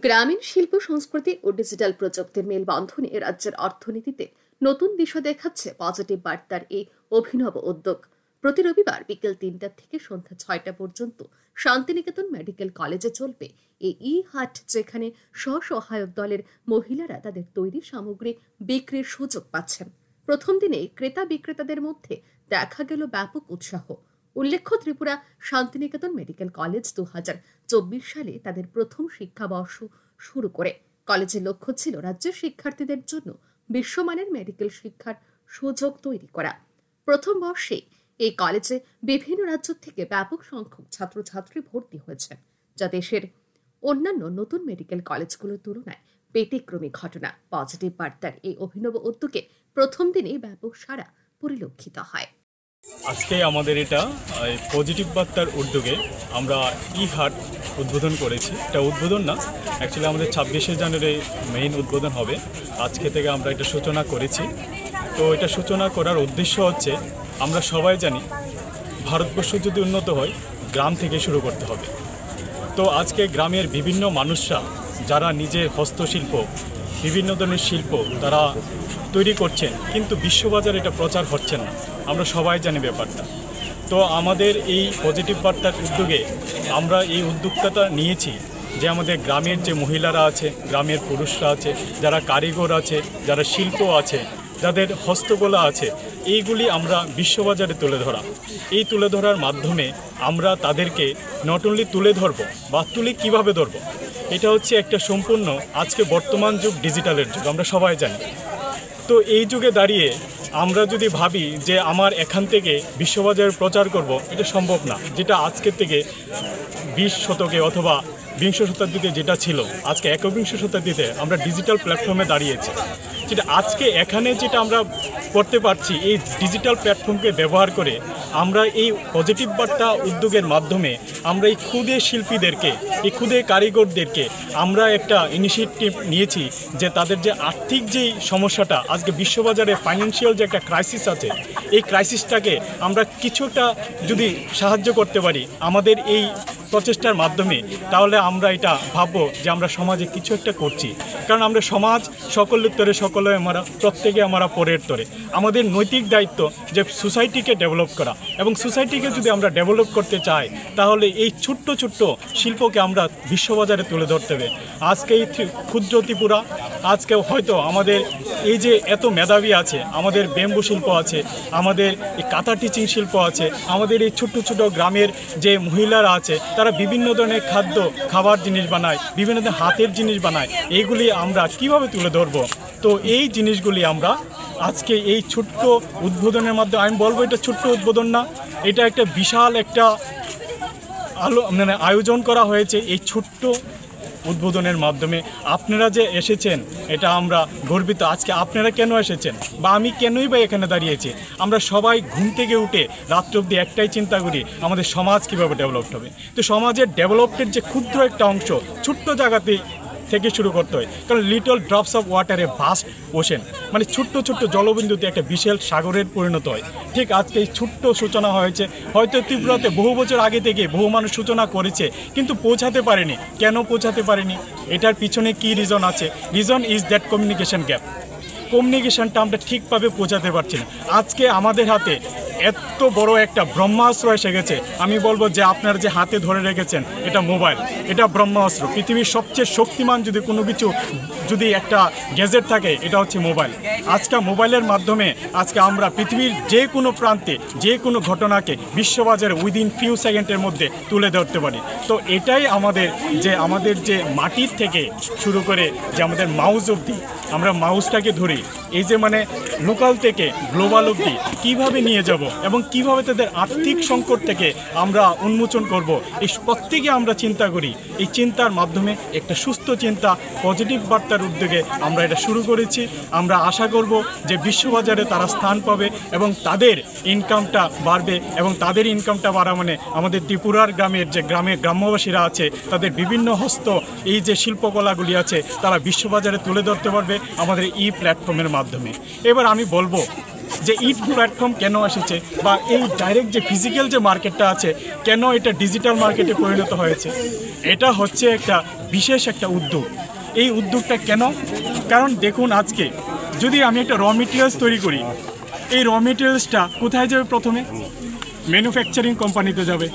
গ্রামীণ শিল্প সংস্কৃতি ও ডিজিটাল প্রযুক্তির মেলবন্ধনে রাজ্যের অর্থনীতিতে নতুন দিশা দেখাচ্ছে পজিটিভ বার্তার এই অভিনব উদ্যোগ। প্রতি রবিবার বিকেল ৩টা থেকে সন্ধ্যা ৬টা পর্যন্ত শান্তিনিকেতন মেডিকেল কলেজে চলবে এই হাট, যেখানে স্বসহায়ক দলের মহিলারা তাদের তৈরি সামগ্রী বিক্রির সুযোগ পাচ্ছেন। প্রথম দিনে ক্রেতা বিক্রেতাদের মধ্যে দেখা গেল ব্যাপক উৎসাহ। উল্লেখ্য, ত্রিপুরা শান্তিনিকেতন মেডিকেল কলেজ ২০২৪ সালে তাদের প্রথম শিক্ষাবর্ষ শুরু করে। কলেজের লক্ষ্য ছিল রাজ্যের শিক্ষার্থীদের জন্য বিশ্বমানের মেডিকেল শিক্ষার সুযোগ তৈরি করা। প্রথম বর্ষে এই কলেজে বিভিন্ন রাজ্য থেকে ব্যাপক সংখ্যক ছাত্রছাত্রী ভর্তি হয়েছেন, যা দেশের অন্যান্য নতুন মেডিকেল কলেজগুলোর তুলনায় ব্যতিক্রমী ঘটনা। পজিটিভ বার্তার এই অভিনব উদ্যোগে প্রথম দিনেই ব্যাপক সাড়া পরিলক্ষিত হয়। আজকে আমাদের এটা পজিটিভ বার্তার উদ্যোগে আমরা হাট উদ্বোধন করেছি। এটা উদ্বোধন না, অ্যাকচুয়ালি আমাদের ২৬শে জানুয়ারি মেইন উদ্বোধন হবে। আজকে থেকে আমরা এটা সূচনা করেছি। তো এটা সূচনা করার উদ্দেশ্য হচ্ছে, আমরা সবাই জানি ভারতবর্ষ যদি উন্নত হয় গ্রাম থেকে শুরু করতে হবে। তো আজকে গ্রামের বিভিন্ন মানুষরা যারা নিজের হস্তশিল্প, বিভিন্ন ধরনের শিল্প তারা তৈরি করছেন, কিন্তু বিশ্ববাজারে এটা প্রচার হচ্ছে না, আমরা সবাই জানি ব্যাপারটা। তো আমাদের এই পজিটিভ বার্তার উদ্যোগে আমরা এই উদ্যোক্তাটা নিয়েছি যে আমাদের গ্রামের যে মহিলারা আছে, গ্রামের পুরুষরা আছে, যারা কারিগর আছে, যারা শিল্প আছে, যাদের হস্তকলা আছে, এইগুলি আমরা বিশ্ববাজারে তুলে ধরা। এই তুলে ধরার মাধ্যমে আমরা তাদেরকে নট অনলি তুলে ধরবো, বা তুলে কীভাবে ধরবো, এটা হচ্ছে একটা সম্পূর্ণ আজকে বর্তমান যুগ ডিজিটালের যুগ, আমরা সবাই জানি। তো এই যুগে দাঁড়িয়ে আমরা যদি ভাবি যে আমার এখান থেকে বিশ্ববাজারে প্রচার করব, এটা সম্ভব না। যেটা আজকের থেকে ২০ শতকে অথবা বিংশ শতাব্দীতে যেটা ছিল, আজকে একবিংশ শতাব্দীতে আমরা ডিজিটাল প্ল্যাটফর্মে দাঁড়িয়েছি। যেটা আজকে এখানে যেটা আমরা করতে পারছি, এই ডিজিটাল প্ল্যাটফর্মকে ব্যবহার করে আমরা এই পজিটিভ বার্তা উদ্যোগের মাধ্যমে আমরা এই ক্ষুদে শিল্পীদেরকে, এই ক্ষুদে কারিগরদেরকে আমরা একটা ইনিশিয়েটিভ নিয়েছি যে তাদের যে আর্থিক যেই সমস্যাটা, আজকে বিশ্ববাজারে ফাইন্যান্সিয়াল যে একটা ক্রাইসিস আছে, এই ক্রাইসিসটাকে আমরা কিছুটা যদি সাহায্য করতে পারি আমাদের এই প্রচেষ্টার মাধ্যমে, তাহলে আমরা এটা ভাববো যে আমরা সমাজে কিছু একটা করছি। কারণ আমরা সমাজ সকলের তরে সকলে, আমরা প্রত্যেকে আমরা পরের তরে। আমাদের নৈতিক দায়িত্ব যে সোসাইটিকে ডেভেলপ করা, এবং সোসাইটিকে যদি আমরা ডেভেলপ করতে চাই তাহলে এই ছোট্ট ছোট্ট শিল্পকে আমরা বিশ্ববাজারে তুলে ধরতে হবে। আজকে এই ক্ষুদ্র ত্রিপুরা, আজকে হয়তো আমাদের এই যে এত মেধাবী আছে, আমাদের বেম্বু শিল্প আছে, আমাদের এই কাঁথা টিচিং শিল্প আছে, আমাদের এই ছোট্ট ছোট গ্রামের যে মহিলারা আছে, তারা বিভিন্ন ধরনের খাবার জিনিস বানায়, বিভিন্ন ধরনের হাতের জিনিস বানায়, এইগুলি আমরা কিভাবে তুলে ধরবো। তো এই জিনিসগুলি আমরা আজকে এই ছোট্ট উদ্বোধনের মাধ্যমে, আমি বলবো এটা ছোট্ট উদ্বোধন না, এটা একটা বিশাল একটা আয়োজন করা হয়েছে। এই ছোট্ট উদ্বোধনের মাধ্যমে আপনারা যে এসেছেন, এটা আমরা গর্বিত। আজকে আপনারা কেন এসেছেন, বা আমি কেনই বা এখানে দাঁড়িয়েছি, আমরা সবাই ঘুম থেকে উঠে রাত্র অবধি একটাই চিন্তা করি, আমাদের সমাজ কীভাবে ডেভেলপড হবে। তো সমাজের ডেভেলপমেন্টের যে ক্ষুদ্র একটা অংশ, ছোট্ট জায়গাতেই থেকে শুরু করতে হয়। কারণ লিটল ড্রপস অফ ওয়াটারে ভাস্ট ওশেন, মানে ছোট্ট ছোট্ট জলবিন্দুতে একটা বিশাল সাগরের পরিণত হয়। ঠিক আজকে এই ছোট্ট সূচনা হয়েছে। হয়তো ত্রিপুরাতে বহু বছর আগে থেকে বহু মানুষ সূচনা করেছে, কিন্তু পৌঁছাতে পারেনি। কেন পৌঁছাতে পারেনি? এটার পিছনে কি রিজন আছে? Reason is that communication gap. কমিউনিকেশনটা আমরা ঠিকভাবে পৌঁছাতে পারছি না। আজকে আমাদের হাতে এত বড় একটা ব্রহ্মাস্ত্র এসে গেছে। আমি বলবো যে আপনারা যে হাতে ধরে রেখেছেন, এটা মোবাইল, এটা ব্রহ্মাস্ত্র। পৃথিবীর সবচেয়ে শক্তিমান যদি কোনো কিছু, যদি একটা গ্যাজেট থাকে, এটা হচ্ছে মোবাইল। আজকে মোবাইলের মাধ্যমে আজকে আমরা পৃথিবীর যে কোনো প্রান্তে যে কোনো ঘটনাকে বিশ্ববাজারে উইদিন ফিউ সেকেন্ডের মধ্যে তুলে ধরতে পারি। তো এটাই আমাদের যে মাটির থেকে শুরু করে যে আমাদের মাউস অবধি, আমরা মাউসটাকে ধরি, এই যে মানে লোকাল থেকে গ্লোবাল অবধি কীভাবে নিয়ে যাব এবং কিভাবে তাদের আর্থিক সংকট থেকে আমরা উন্মোচন করব, এই প্রত্যেকে আমরা চিন্তা করি। এই চিন্তার মাধ্যমে একটা সুস্থ চিন্তা, পজিটিভ বার্তার উদ্যোগে আমরা এটা শুরু করেছি। আমরা আশা করব যে বিশ্ববাজারে তারা স্থান পাবে এবং তাদের ইনকামটা বাড়বে, এবং তাদের ইনকামটা বাড়া মানে আমাদের ত্রিপুরার গ্রামের যে গ্রাম্যবাসীরা আছে, তাদের বিভিন্ন এই যে শিল্পকলাগুলি আছে, তারা বিশ্ববাজারে তুলে ধরতে পারবে আমাদের প্ল্যাটফর্মের মাধ্যমে। এবার আমি বলবো যে ইট প্ল্যাটফর্ম কেন এসেছে বা এই ডাইরেক্ট যে ফিজিক্যাল যে মার্কেটটা আছে কেন এটা ডিজিটাল মার্কেটে পরিণত হয়েছে। এটা হচ্ছে একটা বিশেষ একটা উদ্যোগ। এই উদ্যোগটা কেন? কারণ দেখুন, আজকে যদি আমি একটা র মেটেরিয়ালস তৈরি করি, এই র মেটেরিয়ালসটা কোথায় যাবে? প্রথমে ম্যানুফ্যাকচারিং কোম্পানিতে যাবে,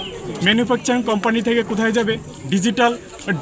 ম্যানুফ্যাকচারিং কোম্পানি থেকে কোথায় যাবে? ডিজিটাল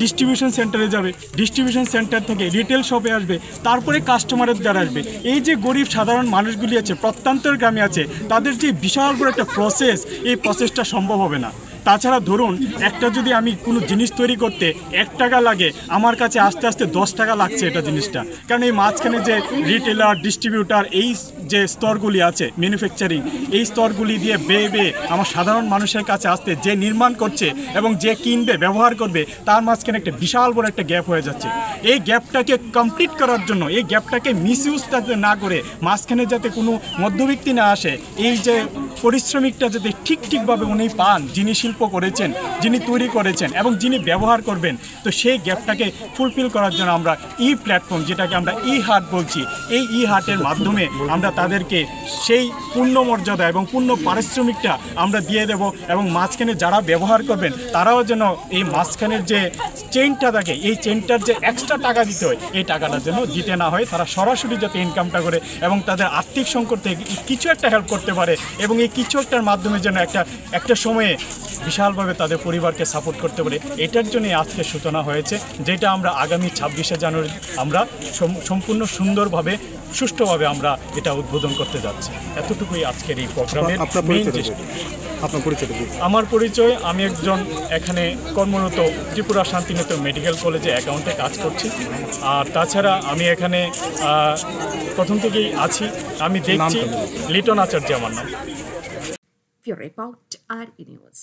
ডিস্ট্রিবিউশন সেন্টারে যাবে, ডিস্ট্রিবিউশন সেন্টার থেকে রিটেল শপে আসবে, তারপরে কাস্টমারের দ্বারা আসবে। এই যে গরিব সাধারণ মানুষগুলি আছে, প্রত্যন্তের গ্রামে আছে, তাদের যে বিশাল বড় একটা প্রসেস, এই প্রসেসটা সম্ভব হবে না। তাছাড়া ধরুন, একটা যদি আমি কোনো জিনিস তৈরি করতে 1 টাকা লাগে, আমার কাছে আস্তে আস্তে 10 টাকা লাগছে এটা জিনিসটা। কারণ এই মাঝখানে যে রিটেলার, ডিস্ট্রিবিউটার, এই যে স্তরগুলি আছে ম্যানুফ্যাকচারিং, এই স্তরগুলি দিয়ে বেয়ে আমার সাধারণ মানুষের কাছে আসতে যে নির্মাণ করছে এবং যে কিনবে, ব্যবহার করবে, তার মাঝখানে একটা বিশাল বড় একটা গ্যাপ হয়ে যাচ্ছে। এই গ্যাপটাকে কমপ্লিট করার জন্য, এই গ্যাপটাকে মিসইউজ যাতে না করে, মাঝখানে যাতে কোনো মধ্যব্যক্তি না আসে, এই যে পরিশ্রমিকটা যাতে ঠিকভাবে উনি পান, যিনি শিল্প করেছেন, যিনি তৈরি করেছেন এবং যিনি ব্যবহার করবেন, তো সেই গ্যাপটাকে ফুলফিল করার জন্য আমরা ই প্ল্যাটফর্ম, যেটাকে আমরা ই হাট বলছি, এই ই হাটের মাধ্যমে আমরা তাদেরকে সেই পূর্ণ মর্যাদা এবং পূর্ণ পারিশ্রমিকটা আমরা দিয়ে দেব এবং মাঝখানে যারা ব্যবহার করবেন তারাও যেন এই মাঝখানের যে চেইনটা থাকে, এই চেইনটার যে এক্সট্রা টাকা দিতে হয়, এই টাকাটা যেন দিতে না হয়, তারা সরাসরি যাতে ইনকামটা করে এবং তাদের আর্থিক সংকট থেকে কিছু একটা হেল্প করতে পারে এবং এই কিছু একটার মাধ্যমে যেন একটা সময়ে বিশালভাবে তাদের পরিবারকে সাপোর্ট করতে পারে। এটার জন্যই আজকে সূচনা হয়েছে, যেটা আমরা আগামী 26শে জানুয়ারি আমরা সম্পূর্ণ সুন্দরভাবে, সুষ্ঠুভাবে আমরা এটা উদ্বোধন করতে যাচ্ছি। এতটুকুই আজকের এই প্রোগ্রামের মেইন চেষ্টা। আমার পরিচয়, আমি একজন এখানে কর্মরত ত্রিপুরা শান্তিনিকেতন মেডিকেল কলেজে অ্যাকাউন্টে কাজ করছি। আর তাছাড়া আমি এখানে প্রথম থেকেই আছি, আমি দেখছি। লিটন আচার্য আমার নাম। Report RE News.